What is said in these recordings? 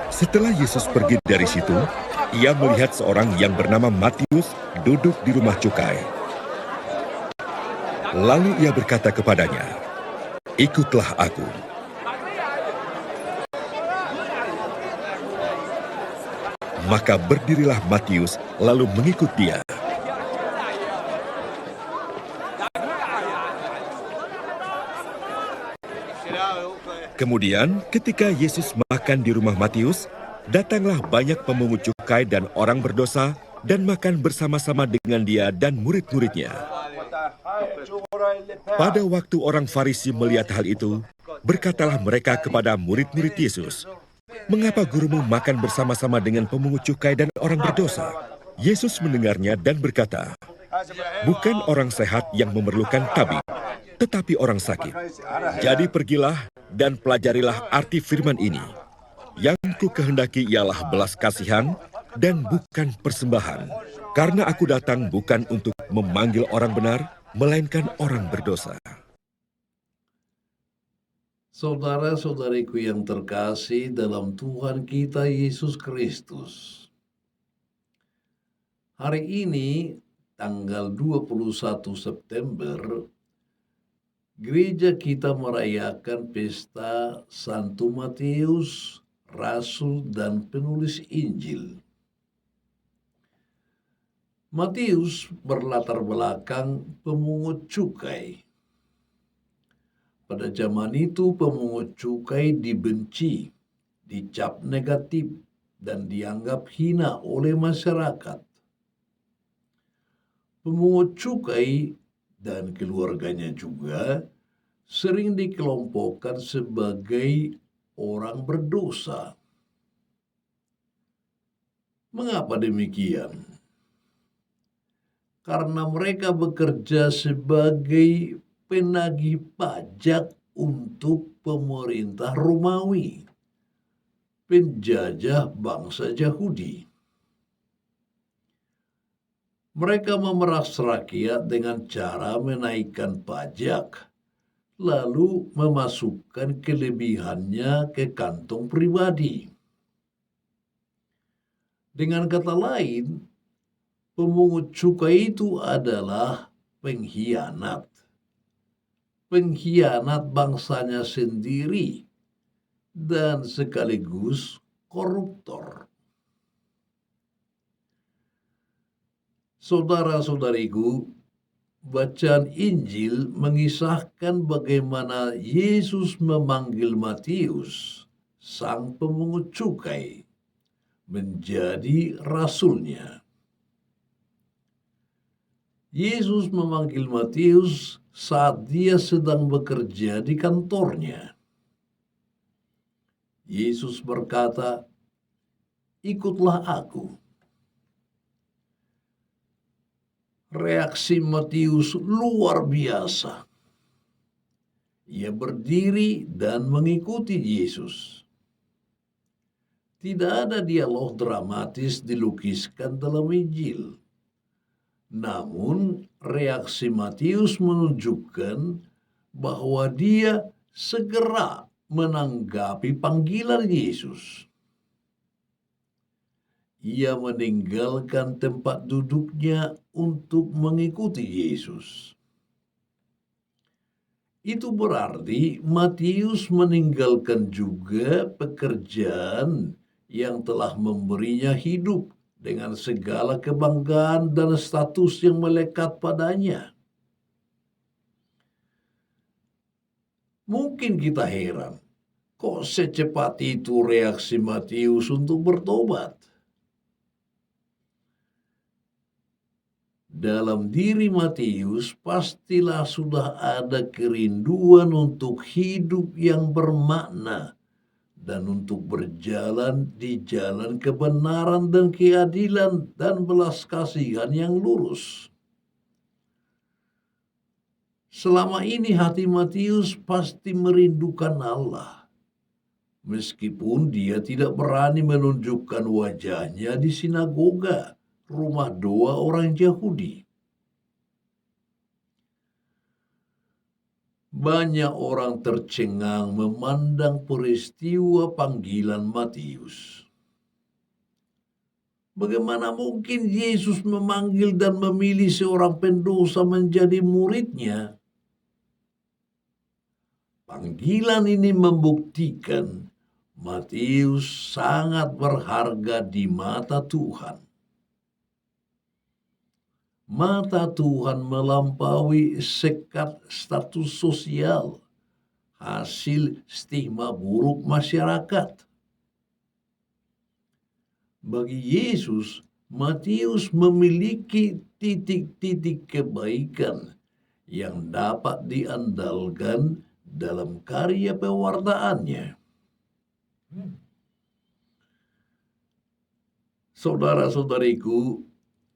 Setelah Yesus pergi dari situ, ia melihat seorang yang bernama Matius duduk di rumah cukai. Lalu ia berkata kepadanya, "Ikutlah aku." Maka berdirilah Matius lalu mengikut dia. Kemudian ketika Yesus makan di rumah Matius, datanglah banyak pemungut cukai dan orang berdosa dan makan bersama-sama dengan dia dan murid-muridnya. Pada waktu orang Farisi melihat hal itu, berkatalah mereka kepada murid-murid Yesus, "Mengapa gurumu makan bersama-sama dengan pemungut cukai dan orang berdosa?" Yesus mendengarnya dan berkata, "Bukan orang sehat yang memerlukan tabib, tetapi orang sakit. Jadi pergilah dan pelajarilah arti firman ini. Yang ku kehendaki ialah belas kasihan dan bukan persembahan. Karena aku datang bukan untuk memanggil orang benar, melainkan orang berdosa." Saudara-saudariku yang terkasih dalam Tuhan kita Yesus Kristus. Hari ini, tanggal 21 September, gereja kita merayakan pesta Santo Matius, Rasul dan penulis Injil. Matius berlatar belakang pemungut cukai. Pada zaman itu pemungut cukai dibenci, dicap negatif, dan dianggap hina oleh masyarakat. Pemungut cukai dan keluarganya juga sering dikelompokkan sebagai orang berdosa. Mengapa demikian? Karena mereka bekerja sebagai penagih pajak untuk pemerintah Romawi, penjajah bangsa Yahudi. Mereka memeras rakyat dengan cara menaikkan pajak, lalu memasukkan kelebihannya ke kantong pribadi. Dengan kata lain, pemungut cukai itu adalah pengkhianat. Pengkhianat bangsanya sendiri dan sekaligus koruptor. Saudara-saudariku, bacaan Injil mengisahkan bagaimana Yesus memanggil Matius, sang pemungut cukai, menjadi rasulnya. Yesus memanggil Matius saat dia sedang bekerja di kantornya. Yesus berkata, "Ikutlah aku." Reaksi Matius luar biasa. Ia berdiri dan mengikuti Yesus. Tidak ada dialog dramatis dilukiskan dalam Injil. Namun, reaksi Matius menunjukkan bahwa dia segera menanggapi panggilan Yesus. Ia meninggalkan tempat duduknya untuk mengikuti Yesus. Itu berarti Matius meninggalkan juga pekerjaan yang telah memberinya hidup dengan segala kebanggaan dan status yang melekat padanya. Mungkin kita heran, kok secepat itu reaksi Matius untuk bertobat? Dalam diri Matius pastilah sudah ada kerinduan untuk hidup yang bermakna dan untuk berjalan di jalan kebenaran dan keadilan dan belas kasihan yang lurus. Selama ini hati Matius pasti merindukan Allah, meskipun dia tidak berani menunjukkan wajahnya di sinagoga, rumah doa orang Yahudi. Banyak orang tercengang memandang peristiwa panggilan Matius. Bagaimana mungkin Yesus memanggil dan memilih seorang pendosa menjadi muridnya? Panggilan ini membuktikan Matius sangat berharga di mata Tuhan. Mata Tuhan melampaui sekat status sosial, hasil stigma buruk masyarakat. Bagi Yesus, Matius memiliki titik-titik kebaikan yang dapat diandalkan dalam karya pewartaannya. Saudara-saudariku,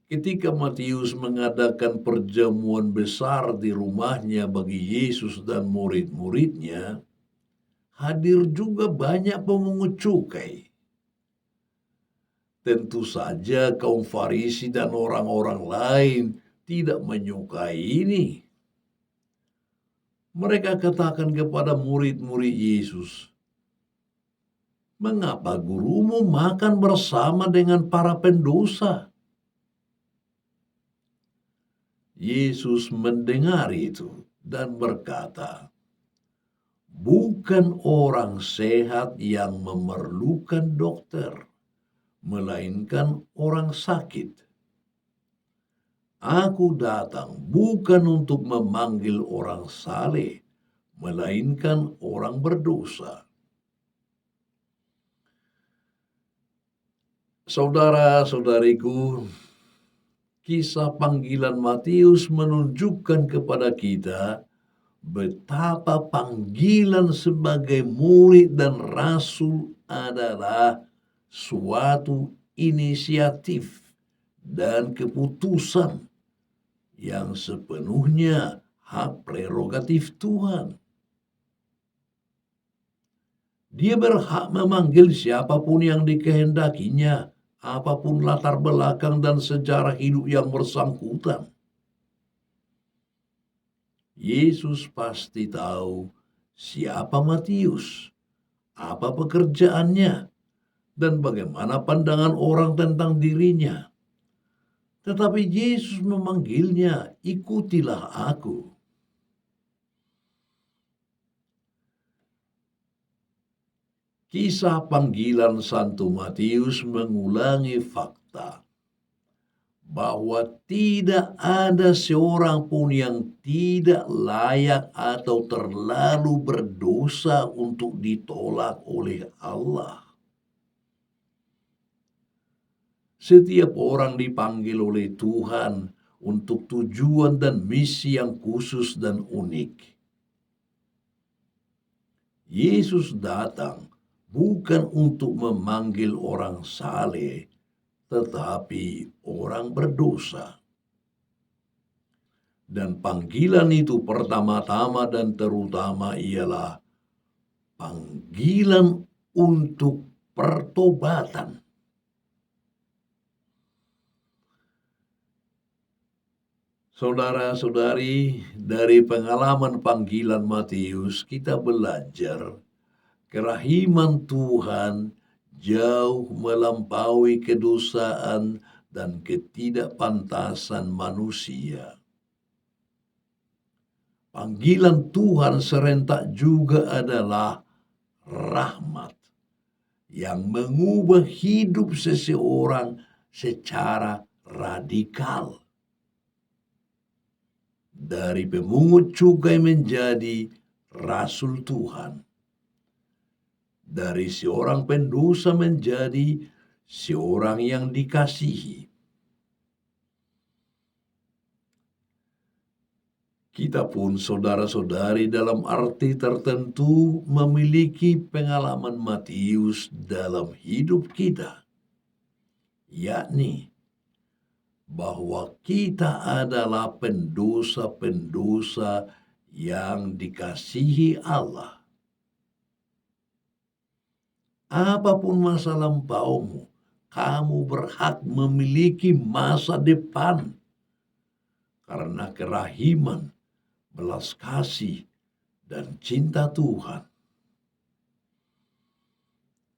ketika Matius mengadakan perjamuan besar di rumahnya bagi Yesus dan murid-muridnya, hadir juga banyak pemungut cukai. Tentu saja kaum Farisi dan orang-orang lain tidak menyukai ini. Mereka katakan kepada murid-murid Yesus, "Mengapa gurumu makan bersama dengan para pendosa?" Yesus mendengar itu dan berkata, "Bukan orang sehat yang memerlukan dokter, melainkan orang sakit. Aku datang bukan untuk memanggil orang saleh, melainkan orang berdosa." Saudara-saudariku, kisah panggilan Matius menunjukkan kepada kita betapa panggilan sebagai murid dan rasul adalah suatu inisiatif dan keputusan yang sepenuhnya hak prerogatif Tuhan. Dia berhak memanggil siapapun yang dikehendakinya, apapun latar belakang dan sejarah hidup yang bersangkutan. Yesus pasti tahu siapa Matius, apa pekerjaannya, dan bagaimana pandangan orang tentang dirinya. Tetapi Yesus memanggilnya, "Ikutilah aku." Kisah panggilan Santo Matius mengulangi fakta bahwa tidak ada seorang pun yang tidak layak atau terlalu berdosa untuk ditolak oleh Allah. Setiap orang dipanggil oleh Tuhan untuk tujuan dan misi yang khusus dan unik. Yesus datang bukan untuk memanggil orang saleh, tetapi orang berdosa. Dan panggilan itu pertama-tama dan terutama ialah panggilan untuk pertobatan. Saudara-saudari, dari pengalaman panggilan Matius, kita belajar kerahiman Tuhan jauh melampaui kedosaan dan ketidakpantasan manusia. Panggilan Tuhan serentak juga adalah rahmat yang mengubah hidup seseorang secara radikal. Dari pemungut cukai menjadi rasul Tuhan. Dari seorang pendosa menjadi seorang yang dikasihi. Kita pun saudara-saudari dalam arti tertentu memiliki pengalaman Matius dalam hidup kita. Yakni bahwa kita adalah pendosa-pendosa yang dikasihi Allah. Apapun masa lampaumu, kamu berhak memiliki masa depan karena kerahiman, belas kasih, dan cinta Tuhan.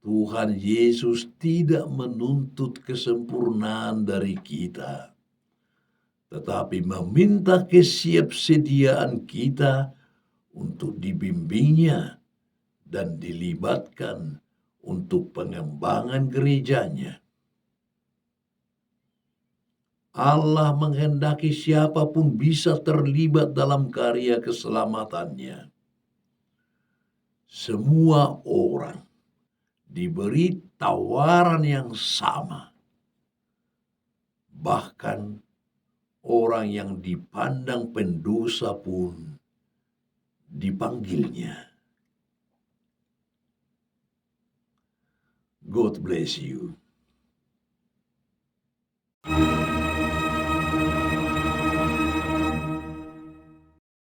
Tuhan Yesus tidak menuntut kesempurnaan dari kita, tetapi meminta kesiapsediaan kita untuk dibimbingnya dan dilibatkan untuk pengembangan gerejanya. Allah menghendaki siapapun bisa terlibat dalam karya keselamatannya. Semua orang diberi tawaran yang sama. Bahkan orang yang dipandang pendosa pun dipanggilnya. God bless you.